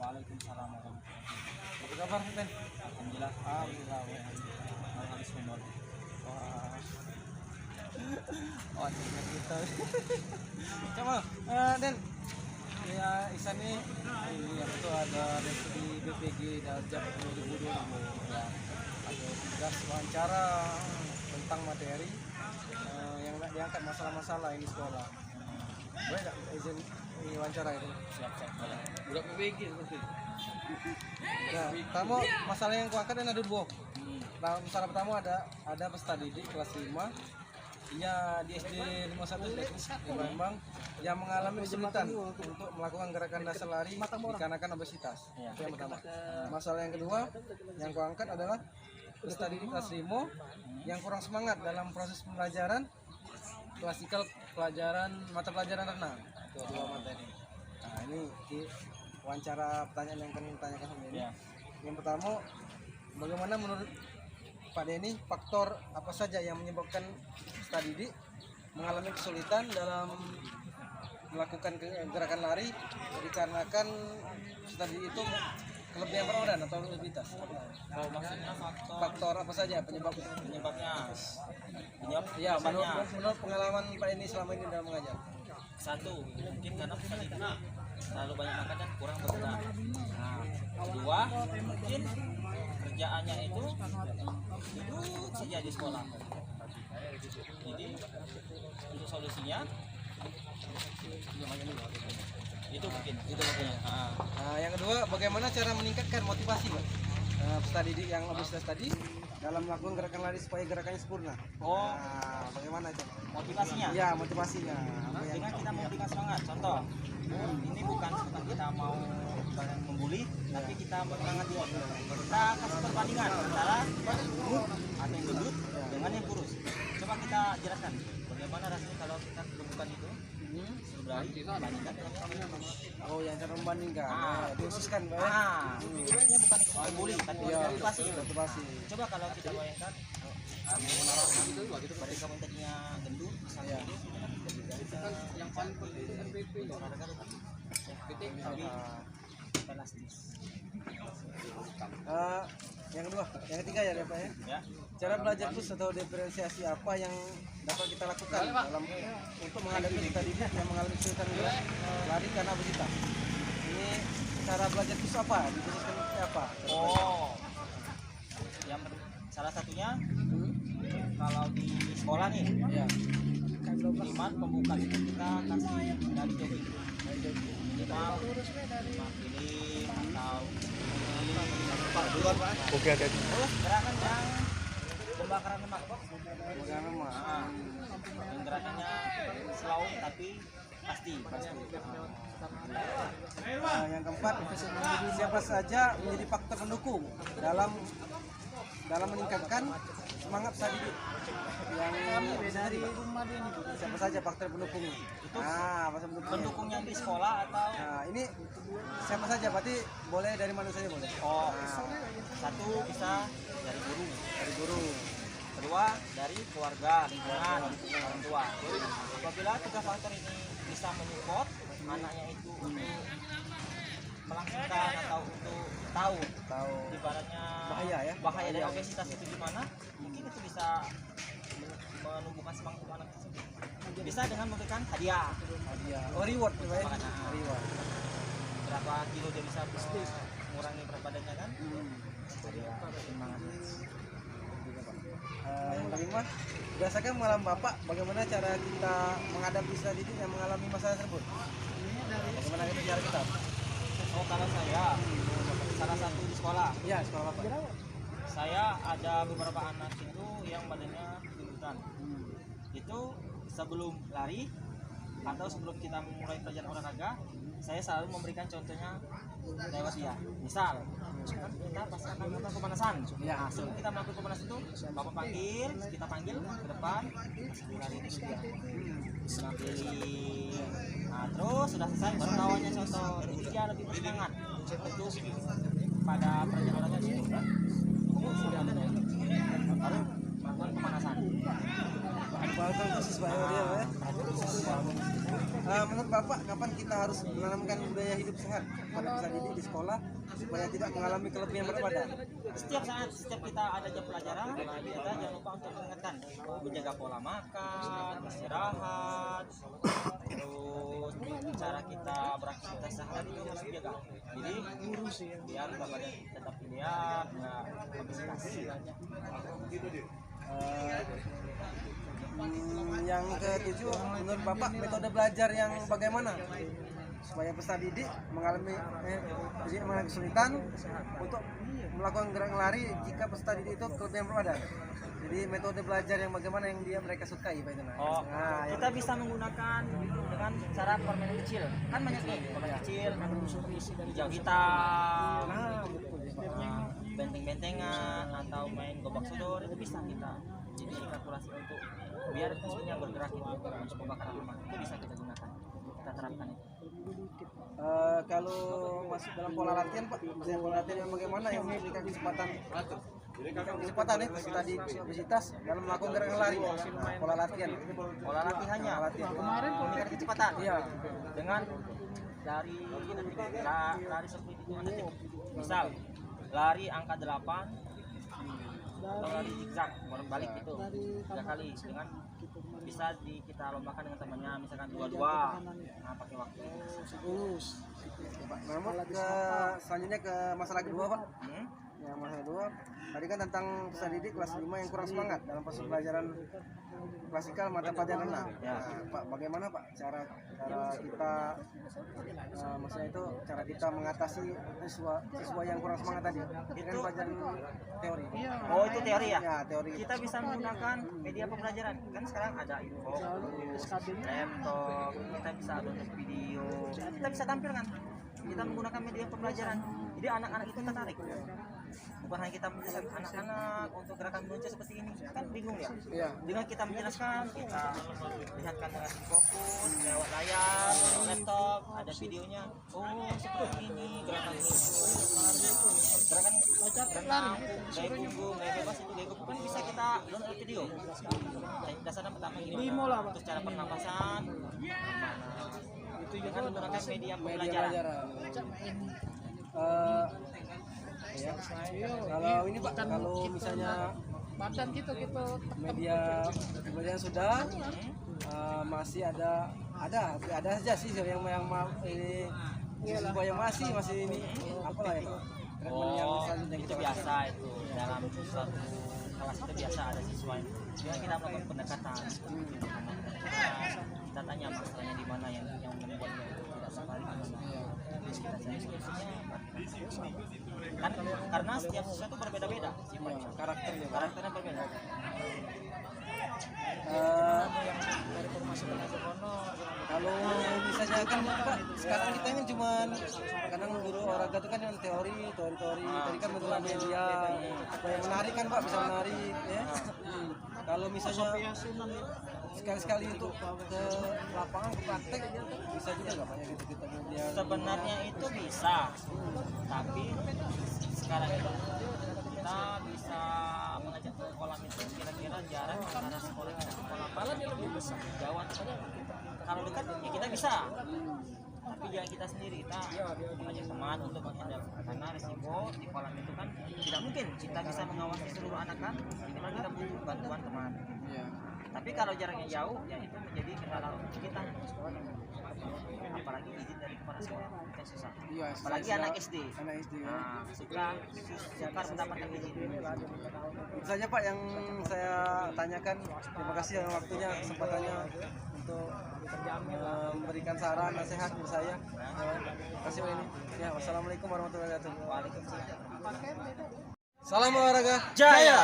Waalaikumsalam warahmatullahi wabarakatuh. Apa kabar, Ben? Alhamdulillah. Alhamdulillah. Mau habis minum. Wah. Oh, ini kita. Coba, Den. Ya, Isan nih, yang itu ada di BPG Daljak 2020 ya. Ada tugas wawancara tentang materi yang diangkat masalah-masalah ini sekolah. Boleh nggak izin wawancara itu? Siap-siap. Budak PPG seperti. Nah, pertama masalah yang kuangkat ada dua. Nah, masalah pertama ada peserta didik kelas 5 ya di SD 51 di Palembang yang mengalami kesulitan untuk melakukan gerakan dasar lari dikarenakan obesitas. Itu yang pertama. Masalah yang kedua yang kuangkat adalah peserta didik kelas 5 yang kurang semangat dalam proses pembelajaran klasikal mata pelajaran renang. Itu dua materi. Nah, ini wawancara pertanyaan yang akan ditanyakan sama ini. Yang pertama, bagaimana menurut Pak Denny faktor apa saja yang menyebabkan peserta didik mengalami kesulitan dalam melakukan gerakan lari dikarenakan peserta didik itu kelebihan berodan atau obesitas? Kalau maksudnya Faktor apa saja penyebabnya? Ya, menurut pengalaman Pak Denny selama ini dalam mengajar. satu, mungkin karena peserta didik terlalu banyak makan dan kurang bergerak. Nah, kedua, mungkin kerjaannya itu duduk saja di sekolah. Jadi untuk solusinya itu mungkin itu makanya. Nah, yang kedua, bagaimana cara meningkatkan motivasi peserta didik yang obesitas tadi dalam melakukan gerakan lari supaya gerakannya sempurna? Nah, bagaimana itu? Motivasinya? Ya, motivasinya. Dengan kita memberikan semangat. Contoh, ini bukan sekedar kita mau membuli, tapi kita bersemangat juga. Kita kasih perbandingan antara atau yang gendut dengan yang kurus. Coba kita jelaskan bagaimana rasanya kalau kita gemukan itu berlari bandingkan dengan Oh, yang cara membandingkan. Dikhususkan, Pak. Ini bukan membuli, tapi motivasi. Coba kalau kita bayangkan mereka yang tadinya gendut, misalnya yang paling penting untuk olahraga tapi elastis. Yang kedua, yang ketiga ya Pak ya. Cara belajar khusus atau diferensiasi apa yang dapat kita lakukan dalam untuk menghadapi peserta didik yang mengalami kesulitan lari karena obesitas? Ini cara belajar khusus apa? Dikhususkan apa? Yang salah satunya kalau di sekolah nih, minimal pembukaan itu kita kasih dari jogging. Minimal 5 kili atau Oke. terus gerakan yang pembakaran lemak. Yang gerakannya slow tapi pasti. Yang keempat, siapa saja menjadi faktor pendukung dalam meningkatkan semangat peserta didik yang dari rumah ini, siapa saja faktor pendukungnya? Itu pendukungnya di sekolah atau ini siapa saja, berarti boleh dari mana saja boleh. Satu bisa dari guru, kedua dari keluarga, lingkungan, orang tua. Apabila tiga faktor ini bisa menyupport anaknya itu untuk melangsungkan atau untuk tahu ibaratnya bahaya dari obesitas itu gimana, mungkin itu bisa menumbuhkan semangat untuk anak tersebut. Bisa dengan memberikan hadiah. Reward. Berapa kilo dia bisa mengurangi berat badannya kan? Hadiah semangat. Yang kelima, berdasarkan pengalaman Bapak, bagaimana cara kita menghadapi peserta didik yang mengalami masalah tersebut? Bagaimana cara kita? Kalau saya salah satu di sekolah. Ya, sekolah Bapak. Saya ada beberapa anak itu yang badannya gendutan. Itu sebelum lari atau sebelum kita mulai pelajaran olahraga, saya selalu memberikan contohnya lewat dia. Misal, kita pasti akan melakukan pemanasan. Nah, sebelum kita melakukan pemanasan itu, Bapak panggil, kita panggil ke depan, lari itu dia. Nah, terus sudah selesai baru lawannya contoh. Jadi dia lebih bersemangat untuk pada pelajaran olahraga itu. Sudah baru melakukan pemanasan. Menurut Bapak, kapan kita harus menanamkan budaya hidup sehat pada peserta didik di sekolah supaya tidak mengalami kelebihan berat badan? Setiap saat, setiap kita ada jam pelajaran, kita jangan lupa untuk mengingatkan menjaga pola makan, istirahat, terus cara kita beraktivitas sehari itu harus dijaga. Jadi biar berat badan tetap ideal, nggak obesitas. Yang ketujuh, menurut Bapak metode belajar yang bagaimana supaya peserta didik mengalami kesulitan untuk melakukan gerak lari jika peserta didik itu kelebihan berat badan? Jadi metode belajar yang bagaimana yang mereka sukai Pak itu? Kita bisa menggunakan dengan cara permainan kecil. Kan banyak nih permainan kecil, hijau hitam, benteng-bentengan atau main gobak sodor, itu bisa kita jadi kalkulasi untuk biar musuhnya bergerak itu untuk pembakaran lemak, itu bisa kita gunakan, kita terapkan itu. Kalau masuk dalam pola latihan Pak, misalnya pola latihan yang bagaimana yang memberikan kesempatan peserta di obesitas dalam melakukan gerakan lari, pola latihannya meningkatkan kecepatan, iya, dengan lari seperti itu detik. Misal lari angka 8 atau lari zigzag balik itu 3 kali, dengan bisa kita lombakan dengan temannya, misalkan 22, nah pakai waktu. Selanjutnya ke masalah kedua Pak. Yang masalah kedua tadi kan tentang peserta didik kelas 5 yang kurang semangat dalam proses pelajaran klasikal mata pelajaran 6. Ya. Pak, bagaimana Pak cara kita maksudnya itu cara kita mengatasi siswa yang kurang semangat tadi dengan pelajaran teori? Oh, itu teori ya? Ya, teori. Kita bisa menggunakan media pembelajaran. Kan sekarang ada infografis, laptop, kita bisa download video, kita bisa tampilkan. Kita menggunakan media pembelajaran. Jadi anak-anak itu tertarik. Bukan hanya kita menjelaskan anak-anak untuk gerakan meluncur seperti ini, kan bingung ya? Iya. Dengan kita menjelaskan, kita lihatkan dengan fokus lewat layar, laptop, ada videonya. Oh, seperti ini gerakan meluncur, gerakan renang, gaya punggung, gaya bebas itu gaya kan bisa kita download video. Dasarnya pertama gimana? Terus cara pernapasan, itu dengan menggunakan media pembelajaran. Ya. Kalau ini Pak, kalau misalnya badan gitu media pembelajaran sudah masih ada saja sih yang ini siswa yang masih ini apalah ya treatment yang selanjutnya itu biasa itu dalam suatu kelas itu biasa ada siswa yang kita melakukan pendekatan. Kita tanya masalahnya di mana yang membuatnya tidak suka di mana. Terus kita cari solusinya. Kan karena setiap siswa itu berbeda-beda sifatnya, karakternya berbeda. Kalau misalnya kan Pak, sekarang kita kan cuman kadang guru olahraga itu kan yang teori tadi kan bentuk media supaya menarik kan Pak, bisa menarik ya. Kalau misalnya sekali-sekali untuk ke lapangan ke praktek bisa juga nggak Pak ya gitu kita media? Sebenarnya itu bisa, tapi sekarang itu kita bisa mengajak ke kolam itu kira-kira jarak antara sekolah kita ke kolam jauh atau kalau dekat ya kita bisa, tapi jangan kita sendiri, kita mengajak teman untuk menghindar karena risiko di kolam itu kan tidak mungkin kita bisa mengawasi seluruh anak kan, minimal kita butuh bantuan teman. Tapi kalau jaraknya jauh ya itu menjadi kendala untuk kita, apalagi izin dari kepala sekolah kita susah. Apalagi anak SD. Nah, sukar mendapatkan izin. Itu saja Pak yang saya tanyakan. Terima kasih yang waktunya, kesempatannya untuk memberikan saran nasihat untuk saya. Terima kasih Pak ini. Ya, wassalamualaikum warahmatullahi wabarakatuh. Waalaikumsalam. Salam olahraga Jaya.